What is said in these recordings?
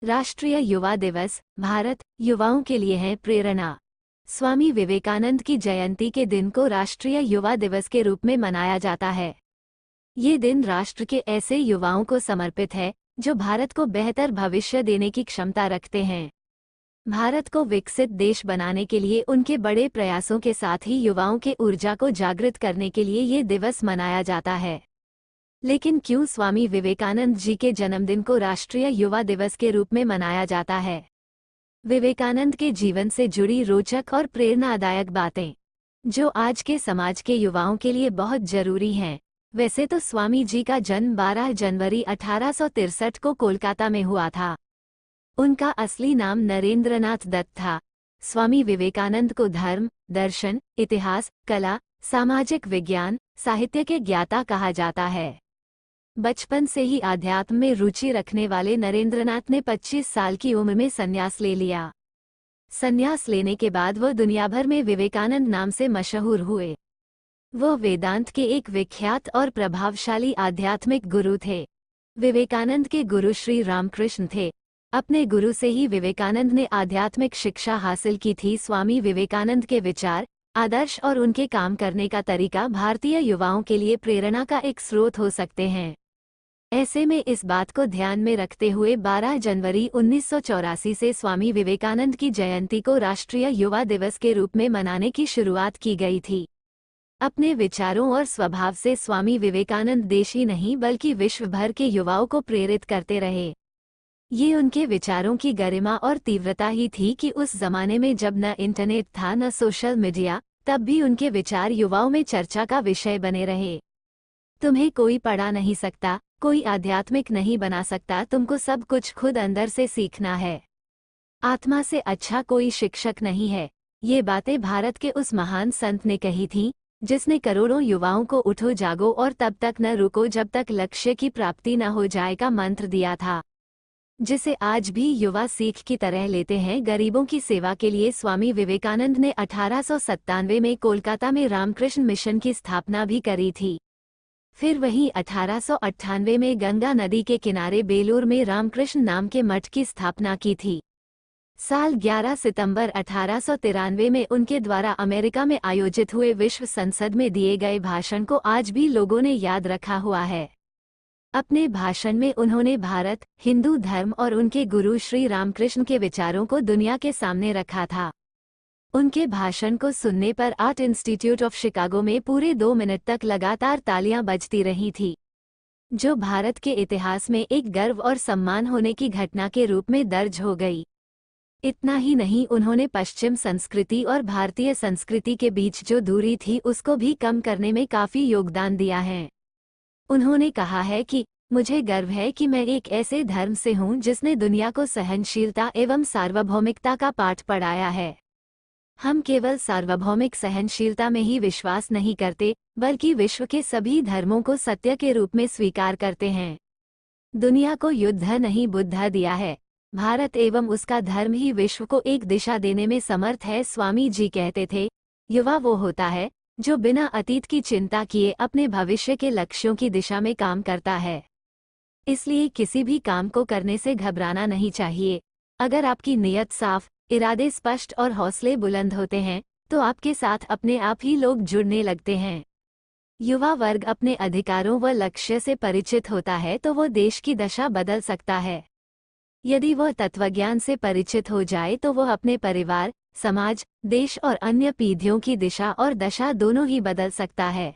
राष्ट्रीय युवा दिवस भारत युवाओं के लिए है प्रेरणा। स्वामी विवेकानंद की जयंती के दिन को राष्ट्रीय युवा दिवस के रूप में मनाया जाता है। ये दिन राष्ट्र के ऐसे युवाओं को समर्पित है जो भारत को बेहतर भविष्य देने की क्षमता रखते हैं। भारत को विकसित देश बनाने के लिए उनके बड़े प्रयासों के साथ ही युवाओं के ऊर्जा को जागृत करने के लिए ये दिवस मनाया जाता है। लेकिन क्यों स्वामी विवेकानंद जी के जन्मदिन को राष्ट्रीय युवा दिवस के रूप में मनाया जाता है? विवेकानंद के जीवन से जुड़ी रोचक और प्रेरणादायक बातें जो आज के समाज के युवाओं के लिए बहुत जरूरी हैं। वैसे तो स्वामी जी का जन्म 12 जनवरी 1863 को कोलकाता में हुआ था। उनका असली नाम नरेंद्रनाथ दत्त था। स्वामी विवेकानंद को धर्म, दर्शन, इतिहास, कला, सामाजिक विज्ञान, साहित्य के ज्ञाता कहा जाता है। बचपन से ही आध्यात्म में रुचि रखने वाले नरेंद्रनाथ ने 25 साल की उम्र में संन्यास ले लिया। संन्यास लेने के बाद वह दुनिया भर में विवेकानंद नाम से मशहूर हुए। वह वेदांत के एक विख्यात और प्रभावशाली आध्यात्मिक गुरु थे। विवेकानंद के गुरु श्री रामकृष्ण थे। अपने गुरु से ही विवेकानंद ने आध्यात्मिक शिक्षा हासिल की थी। स्वामी विवेकानंद के विचार, आदर्श और उनके काम करने का तरीका भारतीय युवाओं के लिए प्रेरणा का एक स्रोत हो सकते हैं। ऐसे में इस बात को ध्यान में रखते हुए 12 जनवरी 1984 से स्वामी विवेकानंद की जयंती को राष्ट्रीय युवा दिवस के रूप में मनाने की शुरुआत की गई थी। अपने विचारों और स्वभाव से स्वामी विवेकानंद देश ही नहीं बल्कि विश्व भर के युवाओं को प्रेरित करते रहे। ये उनके विचारों की गरिमा और तीव्रता ही थी कि उस जमाने में जब न इंटरनेट था न सोशल मीडिया, तब भी उनके विचार युवाओं में चर्चा का विषय बने रहे। तुम्हें कोई पढ़ा नहीं सकता, कोई आध्यात्मिक नहीं बना सकता, तुमको सब कुछ खुद अंदर से सीखना है। आत्मा से अच्छा कोई शिक्षक नहीं है। ये बातें भारत के उस महान संत ने कही थीं, जिसने करोड़ों युवाओं को उठो जागो और तब तक न रुको जब तक लक्ष्य की प्राप्ति न हो जाए का मंत्र दिया था, जिसे आज भी युवा सीख की तरह लेते हैं। गरीबों की सेवा के लिए स्वामी विवेकानंद ने 1897 में कोलकाता में रामकृष्ण मिशन की स्थापना भी करी थी। फिर वहीं 1898 में गंगा नदी के किनारे बेलूर में रामकृष्ण नाम के मठ की स्थापना की थी। साल 11 सितंबर 1893 में उनके द्वारा अमेरिका में आयोजित हुए विश्व संसद में दिए गए भाषण को आज भी लोगों ने याद रखा हुआ है। अपने भाषण में उन्होंने भारत, हिंदू धर्म और उनके गुरु श्री रामकृष्ण के विचारों को दुनिया के सामने रखा था। उनके भाषण को सुनने पर आर्ट इंस्टीट्यूट ऑफ शिकागो में पूरे 2 मिनट तक लगातार तालियां बजती रही थी, जो भारत के इतिहास में एक गर्व और सम्मान होने की घटना के रूप में दर्ज हो गई। इतना ही नहीं, उन्होंने पश्चिम संस्कृति और भारतीय संस्कृति के बीच जो दूरी थी उसको भी कम करने में काफी योगदान दिया है। उन्होंने कहा है कि मुझे गर्व है कि मैं एक ऐसे धर्म से हूं जिसने दुनिया को सहनशीलता एवं सार्वभौमिकता का पाठ पढ़ाया है। हम केवल सार्वभौमिक सहनशीलता में ही विश्वास नहीं करते, बल्कि विश्व के सभी धर्मों को सत्य के रूप में स्वीकार करते हैं। दुनिया को युद्ध नहीं बुद्ध दिया है। भारत एवं उसका धर्म ही विश्व को एक दिशा देने में समर्थ है। स्वामी जी कहते थे, युवा वो होता है जो बिना अतीत की चिंता किए अपने भविष्य के लक्ष्यों की दिशा में काम करता है। इसलिए किसी भी काम को करने से घबराना नहीं चाहिए। अगर आपकी नीयत साफ, इरादे स्पष्ट और हौसले बुलंद होते हैं तो आपके साथ अपने आप ही लोग जुड़ने लगते हैं। युवा वर्ग अपने अधिकारों व लक्ष्य से परिचित होता है तो वो देश की दशा बदल सकता है। यदि वह तत्वज्ञान से परिचित हो जाए तो वह अपने परिवार, समाज, देश और अन्य पीढ़ियों की दिशा और दशा दोनों ही बदल सकता है।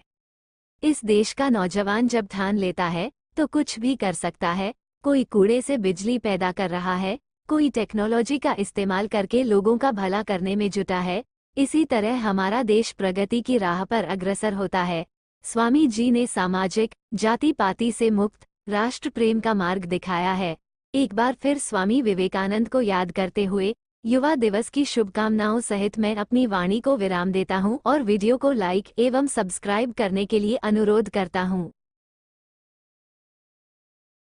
इस देश का नौजवान जब ठान लेता है तो कुछ भी कर सकता है। कोई कूड़े से बिजली पैदा कर रहा है, कोई टेक्नोलॉजी का इस्तेमाल करके लोगों का भला करने में जुटा है। इसी तरह हमारा देश प्रगति की राह पर अग्रसर होता है। स्वामी जी ने सामाजिक, जाति पाति से मुक्त राष्ट्र प्रेम का मार्ग दिखाया है। एक बार फिर स्वामी विवेकानंद को याद करते हुए युवा दिवस की शुभकामनाओं सहित मैं अपनी वाणी को विराम देता हूं और वीडियो को लाइक एवं सब्सक्राइब करने के लिए अनुरोध करता हूं।